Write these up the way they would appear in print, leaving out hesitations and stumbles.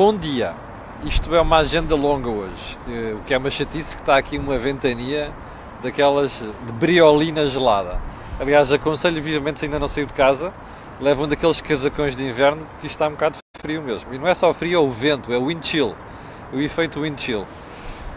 Bom dia, isto é uma agenda longa hoje, o que é uma chatice que está aqui uma ventania daquelas de briolina gelada. Aliás, aconselho vivamente, se ainda não saiu de casa, levam daqueles casacões de inverno, porque isto está um bocado frio mesmo. E não é só frio, é o vento, é o wind chill, o efeito wind chill.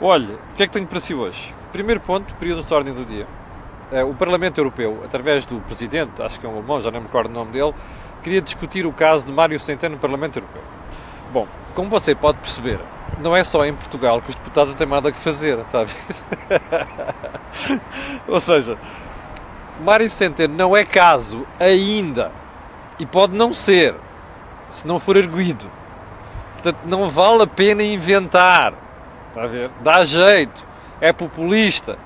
Olha, o que é que tenho para si hoje? Primeiro ponto, período de ordem do dia. O Parlamento Europeu, através do Presidente, acho que é um alemão, já não me recordo o nome dele, queria discutir o caso de Mário Centeno no Parlamento Europeu. Bom, como você pode perceber, não é só em Portugal que os deputados não têm nada que fazer, está a ver? Ou seja, Mário Centeno não é caso ainda, e pode não ser, se não for arguido. Portanto, não vale a pena inventar, está a ver? Dá jeito, é populista.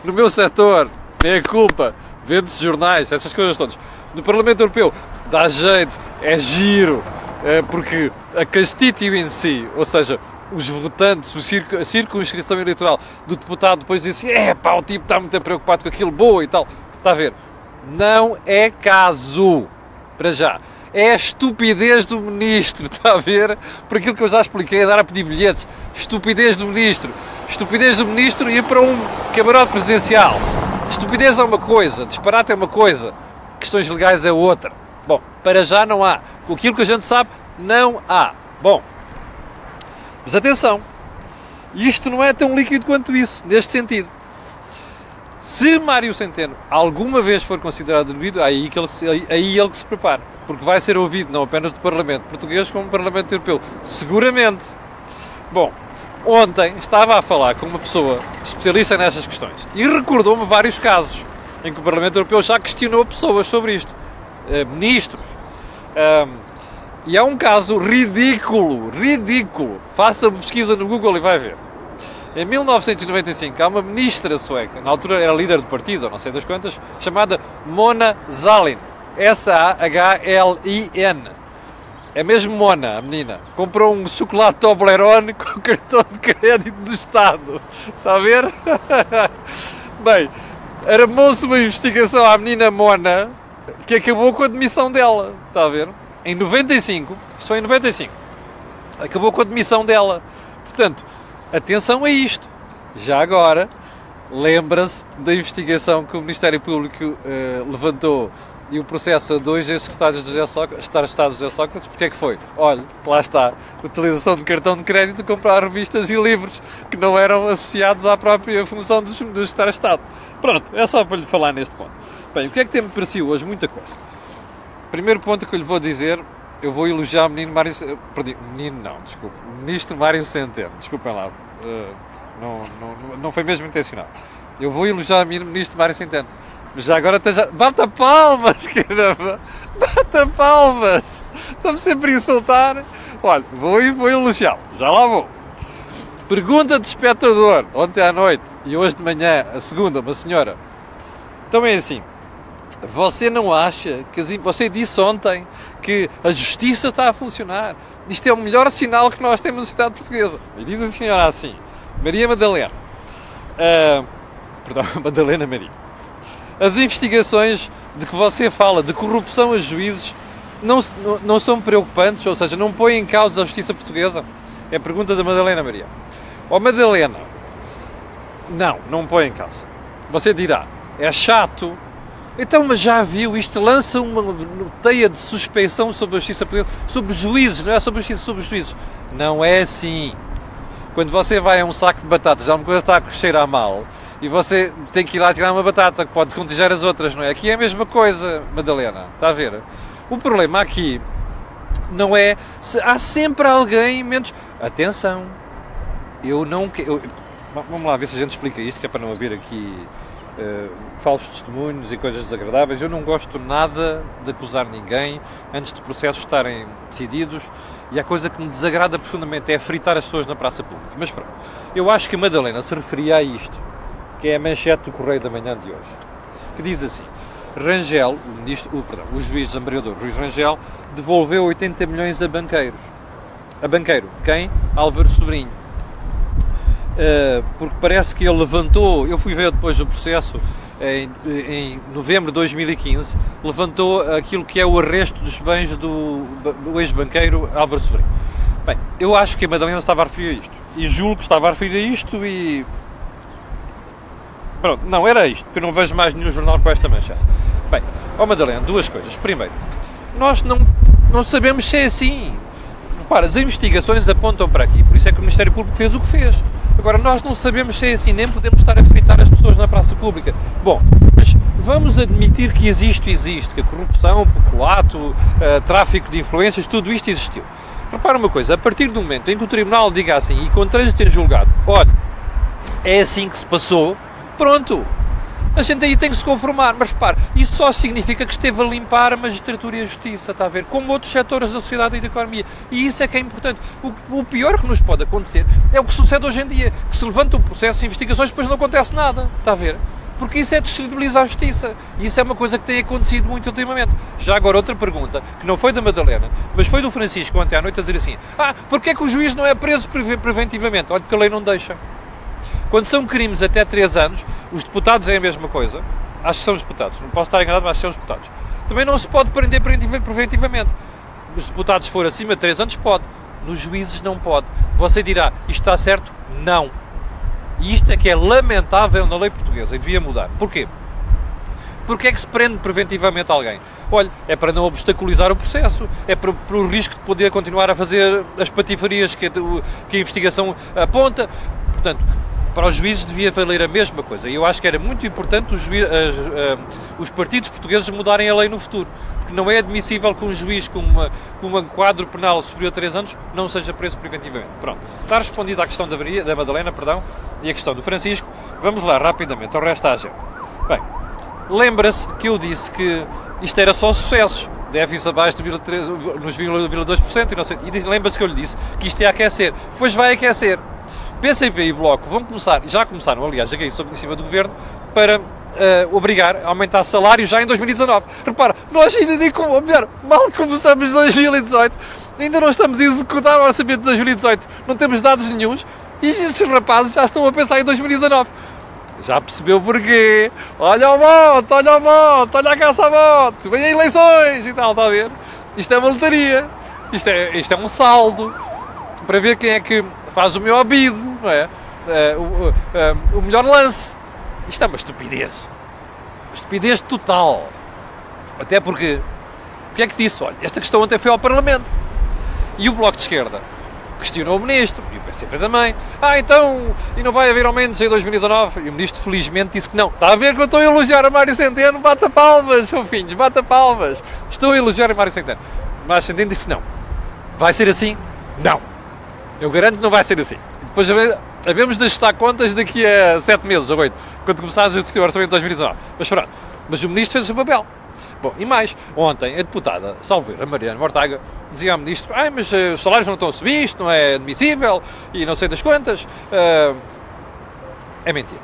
No meu setor, meia culpa, vende-se jornais, essas coisas todas. No Parlamento Europeu, dá jeito, é giro, porque a constituency, ou seja, os votantes, a circunscrição eleitoral do deputado depois diz assim, o tipo está muito preocupado com aquilo, boa e tal. Está a ver? Não é caso, para já. É a estupidez do ministro, está a ver? Por aquilo que eu já expliquei, andar a pedir bilhetes. Estupidez do ministro. Estupidez do ministro ir para um camarote presidencial. Estupidez é uma coisa, disparate é uma coisa, questões legais é outra. Bom, para já não há. Com aquilo que a gente sabe, não há. Bom, mas atenção, isto não é tão líquido quanto isso, neste sentido. Se Mário Centeno alguma vez for considerado devido, aí ele que se prepara, porque vai ser ouvido não apenas do Parlamento português, como do Parlamento Europeu, seguramente. Bom, ontem estava a falar com uma pessoa especialista nestas questões e recordou-me vários casos em que o Parlamento Europeu já questionou pessoas sobre isto, ministros. E há um caso ridículo, faça uma pesquisa no Google e vai ver. Em 1995 há uma ministra sueca, na altura era líder do partido, ou não sei das quantas, chamada Mona Sahlin, S-A-H-L-I-N. É mesmo Mona, a menina. Comprou um chocolate Toblerone com o cartão de crédito do Estado. Está a ver? Bem, armou-se uma investigação à menina Mona que acabou com a demissão dela. Está a ver? Em 95, só em 95, acabou com a demissão dela. Portanto, atenção a isto. Já agora, lembra-se da investigação que o Ministério Público levantou e o processo a dois ex-secretários de Estado de José Sócrates. Porque é que foi? Olha, lá está, utilização de cartão de crédito para comprar revistas e livros que não eram associados à própria função dos secretários de Estado. Pronto, é só para lhe falar neste ponto. Bem, o que é que tem-me parecido hoje? Muita coisa. Primeiro ponto que eu lhe vou dizer, eu vou elogiar o menino Mário... o ministro Mário Centeno. Desculpem lá, não foi mesmo intencional. Eu vou elogiar o ministro Mário Centeno. Mas já agora bata palmas, caramba! Bata palmas! Estão-me sempre a insultar. Olha, vou elogiá-lo. Já lá vou. Pergunta de espectador, ontem à noite e hoje de manhã, a segunda, uma senhora. Então é assim, você não acha que... Você disse ontem que a justiça está a funcionar. Isto é o melhor sinal que nós temos na sociedade portuguesa. E diz a senhora assim, Maria Madalena. Madalena Maria. As investigações de que você fala de corrupção a juízes não são preocupantes, ou seja, não põem em causa a justiça portuguesa? É a pergunta da Madalena Maria. Madalena, não põe em causa. Você dirá, é chato. Então, mas já viu, isto lança uma teia de suspeição sobre a justiça portuguesa, sobre os juízes, não é sobre a justiça, sobre os juízes. Não é assim. Quando você vai a um saco de batatas, alguma coisa está a cheirar mal, e você tem que ir lá tirar uma batata, que pode contagiar as outras, não é? Aqui é a mesma coisa, Madalena, está a ver? O problema aqui não é... Há sempre alguém menos... Atenção, vamos lá ver se a gente explica isto, que é para não haver aqui falsos testemunhos e coisas desagradáveis. Eu não gosto nada de acusar ninguém antes de processos estarem decididos, e a coisa que me desagrada profundamente é fritar as pessoas na praça pública. Mas pronto, eu acho que a Madalena se referia a isto, que é a manchete do Correio da Manhã de hoje, que diz assim: Rangel, o juiz desembargador Rui Rangel, devolveu 80 milhões a banqueiros. A banqueiro, quem? Álvaro Sobrinho. Porque parece que ele levantou, eu fui ver depois do processo, em novembro de 2015, levantou aquilo que é o arresto dos bens do ex-banqueiro Álvaro Sobrinho. Bem, eu acho que a Madalena estava a referir a isto. E julgo que estava a referir a isto e... Pronto, não, era isto, porque eu não vejo mais nenhum jornal com esta manchete. Bem, Madalena, duas coisas. Primeiro, nós não sabemos se é assim. Repara, as investigações apontam para aqui, por isso é que o Ministério Público fez o que fez. Agora, nós não sabemos se é assim, nem podemos estar a fritar as pessoas na praça pública. Bom, mas vamos admitir que existe, que a corrupção, o peculato, tráfico de influências, tudo isto existiu. Repara uma coisa, a partir do momento em que o Tribunal diga assim e com o trânsito ter julgado, olha, é assim que se passou, pronto, a gente aí tem que se conformar, mas repare, isso só significa que esteve a limpar a magistratura e a justiça, está a ver, como outros setores da sociedade e da economia, e isso é que é importante. O pior que nos pode acontecer é o que sucede hoje em dia, que se levanta um processo de investigações e depois não acontece nada, está a ver, porque isso é descredibilizar a justiça, e isso é uma coisa que tem acontecido muito ultimamente. Já agora outra pergunta, que não foi da Madalena, mas foi do Francisco ontem à noite a dizer assim, porque é que o juiz não é preso preventivamente? Olha, porque a lei não deixa. Quando são crimes até 3 anos, os deputados é a mesma coisa. Acho que são os deputados. Não posso estar enganado, mas acho que são os deputados. Também não se pode prender preventivamente. Os deputados, se for acima de 3 anos, pode. Nos juízes não pode. Você dirá, isto está certo? Não. E isto é que é lamentável na lei portuguesa e devia mudar. Porquê? Porque é que se prende preventivamente alguém? Olha, é para não obstaculizar o processo, é pelo risco de poder continuar a fazer as patifarias que a investigação aponta. Portanto, para os juízes devia valer a mesma coisa. E eu acho que era muito importante os partidos portugueses mudarem a lei no futuro. Porque não é admissível que um juiz com um quadro penal superior a 3 anos não seja preso preventivamente. Pronto. Está respondida a questão da Madalena, e a questão do Francisco. Vamos lá, rapidamente, ao resto da agenda. Bem, lembra-se que eu disse que isto era só sucessos. Déficit abaixo de 0,2% e não sei. E lembra-se que eu lhe disse que isto ia aquecer. Pois vai aquecer. PCP e Bloco já começaram, aliás, já caí em cima do Governo, para obrigar a aumentar salários já em 2019. Repara, nós ainda nem mal começamos 2018, ainda não estamos a executar o orçamento de 2018, não temos dados nenhuns, e estes rapazes já estão a pensar em 2019. Já percebeu porquê? Olha ao voto, olha a caça ao voto, vem a eleições e tal, está a ver? Isto é uma lotaria, isto é um saldo, para ver quem é que faz o meu ouvido, não é? O melhor lance. Isto é uma estupidez. Uma estupidez total. Até porque, o que é que disse? Olha, esta questão ontem foi ao Parlamento. E o Bloco de Esquerda questionou o Ministro, e o PCP também. Então, e não vai haver aumentos em 2019? E o Ministro felizmente disse que não. Está a ver que eu estou a elogiar a Mário Centeno? Bata palmas, fofinhos, bata palmas. Estou a elogiar a Mário Centeno. Mário Centeno disse que não. Vai ser assim? Não. Eu garanto que não vai ser assim. Depois havemos de ajustar contas daqui a 7 meses ou 8, quando começarmos a discutir o orçamento de 2019. Mas pronto. Mas o Ministro fez o seu papel. Bom, e mais, ontem a deputada, salvo ver, a Mariana Mortágua, dizia ao Ministro, mas os salários não estão a subir, isto não é admissível, e não sei das quantas. É mentira.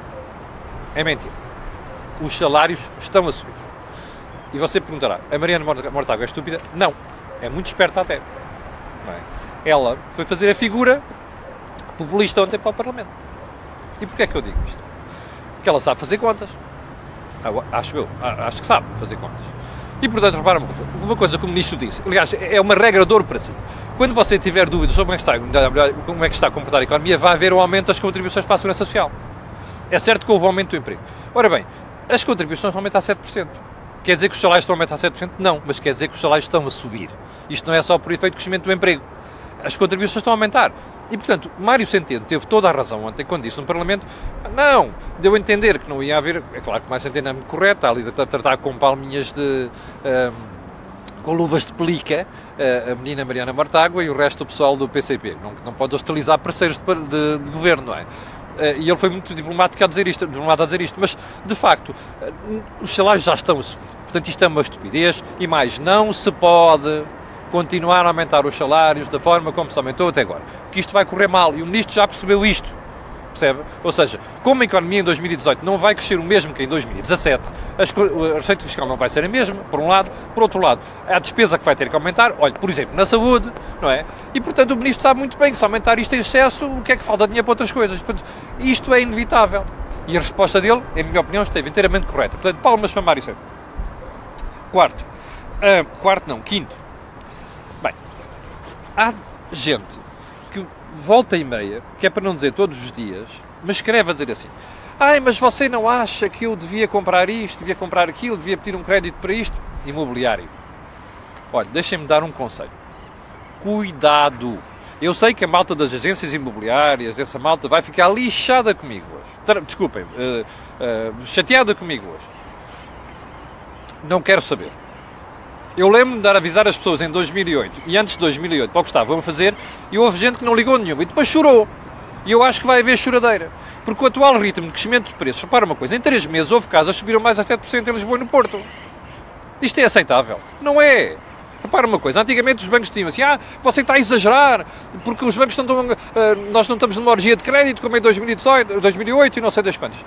É mentira. Os salários estão a subir. E você perguntará, a Mariana Mortágua é estúpida? Não. É muito esperta até. Não é? Ela foi fazer a figura populista ontem para o Parlamento. E porquê é que eu digo isto? Porque ela sabe fazer contas. Acho que sabe fazer contas. E, portanto, repara uma coisa que o Ministro disse. Aliás, é uma regra de ouro para si. Quando você tiver dúvidas sobre como é que está a comportar a economia, vai haver um aumento das contribuições para a Segurança Social. É certo que houve um aumento do emprego. Ora bem, as contribuições vão aumentar a 7%. Quer dizer que os salários estão a aumentar a 7%? Não, mas quer dizer que os salários estão a subir. Isto não é só por efeito de crescimento do emprego. As contribuições estão a aumentar. E, portanto, Mário Centeno teve toda a razão ontem quando disse no Parlamento, não, deu a entender que não ia haver, é claro que Mário Centeno é muito correto, está ali a tratar com palminhas com luvas de pelica, a menina Mariana Mortágua e o resto do pessoal do PCP. Não pode hostilizar parceiros de governo, não é? E ele foi muito diplomático a dizer isto, mas, de facto, os salários já estão a subir. Portanto, isto é uma estupidez e mais, não se pode continuar a aumentar os salários da forma como se aumentou até agora. Porque isto vai correr mal e o Ministro já percebeu isto. Percebe? Ou seja, como a economia em 2018 não vai crescer o mesmo que em 2017, a receita fiscal não vai ser a mesma, por um lado. Por outro lado, a despesa que vai ter que aumentar, olha, por exemplo, na saúde, não é? E, portanto, o Ministro sabe muito bem que se aumentar isto em excesso, o que é que falta dinheiro para outras coisas. Portanto, isto é inevitável. E a resposta dele, em minha opinião, esteve inteiramente correta. Portanto, palmas para Mário Centeno. Quinto. Bem, há gente volta e meia, que é para não dizer todos os dias, me escreve a dizer assim: ai, mas você não acha que eu devia comprar isto, devia comprar aquilo, devia pedir um crédito para isto? Imobiliário. Olha, deixem-me dar um conselho. Cuidado! Eu sei que a malta das agências imobiliárias, essa malta, vai ficar lixada comigo hoje. Desculpem, chateada comigo hoje. Não quero saber. Eu lembro-me de dar a avisar as pessoas em 2008 e antes de 2008 para o que estavam a fazer, e houve gente que não ligou nenhuma e depois chorou. E eu acho que vai haver choradeira. Porque o atual ritmo de crescimento dos preços, repara uma coisa, em 3 meses houve casas que subiram mais a 7% em Lisboa e no Porto. Isto é aceitável? Não é. Repara uma coisa, antigamente os bancos diziam assim: você está a exagerar, porque os bancos nós não estamos numa orgia de crédito como em 2018, 2008 e não sei das quantas.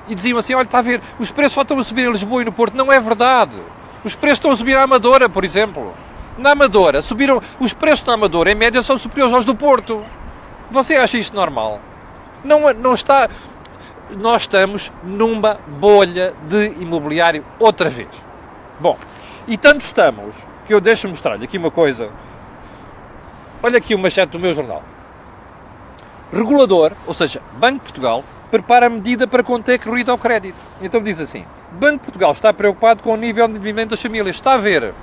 E diziam assim: olha, está a ver, os preços só estão a subir em Lisboa e no Porto. Não é verdade. Os preços estão a subir na Amadora, por exemplo. Na Amadora, os preços na Amadora, em média, são superiores aos do Porto. Você acha isto normal? Não está. Nós estamos numa bolha de imobiliário outra vez. Bom, e tanto estamos que eu deixo mostrar-lhe aqui uma coisa. Olha aqui o manchete do meu jornal. Regulador, ou seja, Banco de Portugal, prepara a medida para conter corrida ao crédito. Então diz assim: Banco de Portugal está preocupado com o nível de endividamento das famílias. Está a ver?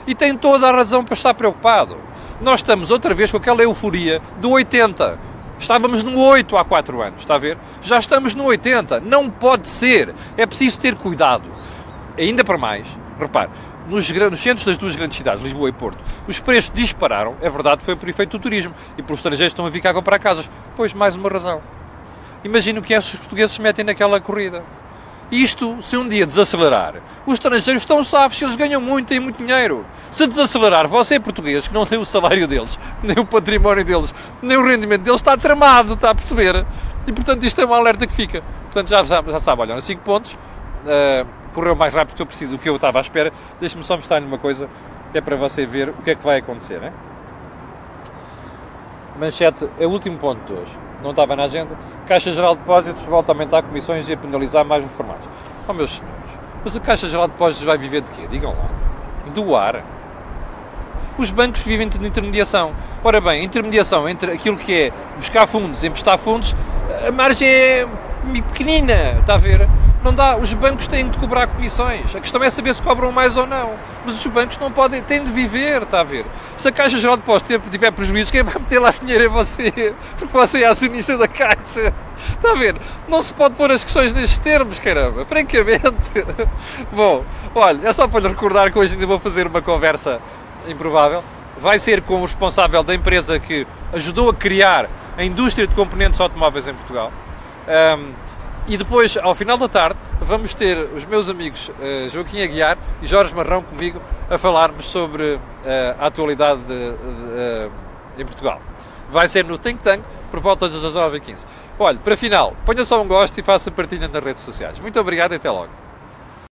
E tem toda a razão para estar preocupado. Nós estamos outra vez com aquela euforia do 80. Estávamos no 8 há 4 anos, está a ver? Já estamos no 80. Não pode ser. É preciso ter cuidado. Ainda para mais, repare, nos centros das duas grandes cidades, Lisboa e Porto, os preços dispararam. É verdade, foi por efeito do turismo. E pelos estrangeiros estão a vir cá comprar casas. Pois, mais uma razão. Imagina o que é se os portugueses se metem naquela corrida. Isto, se um dia desacelerar, os estrangeiros estão safos, eles ganham muito, têm muito dinheiro. Se desacelerar, você português, que não tem o salário deles, nem o património deles, nem o rendimento deles, está tramado, está a perceber? E, portanto, isto é uma alerta que fica. Portanto, já sabe, olha, 5 pontos, correu mais rápido do que eu estava à espera. Deixe-me só mostrar-lhe uma coisa, que é para você ver o que é que vai acontecer, né? Manchete, é o último ponto de hoje. Não estava na agenda. Caixa Geral de Depósitos volta a aumentar comissões e a penalizar mais reformados. Oh, meus senhores, mas a Caixa Geral de Depósitos vai viver de quê? Digam lá. Do ar. Os bancos vivem de intermediação. Ora bem, a intermediação entre aquilo que é buscar fundos e emprestar fundos, a margem é pequenina, está a ver? Não dá, os bancos têm de cobrar comissões. A questão é saber se cobram mais ou não. Mas os bancos não podem, têm de viver, está a ver? Se a Caixa Geral de Depósitos tiver prejuízo, quem vai meter lá dinheiro é você. Porque você é acionista da Caixa. Está a ver? Não se pode pôr as questões nestes termos, caramba. Francamente. Bom, olha, é só para lhe recordar que hoje ainda vou fazer uma conversa improvável. Vai ser com o responsável da empresa que ajudou a criar a indústria de componentes automóveis em Portugal. E depois, ao final da tarde, vamos ter os meus amigos Joaquim Aguiar e Jorge Marrão comigo a falarmos sobre a atualidade em Portugal. Vai ser no Think Tank, por volta das 9h15. Olha, para final, ponha só um gosto e faça partilha nas redes sociais. Muito obrigado e até logo.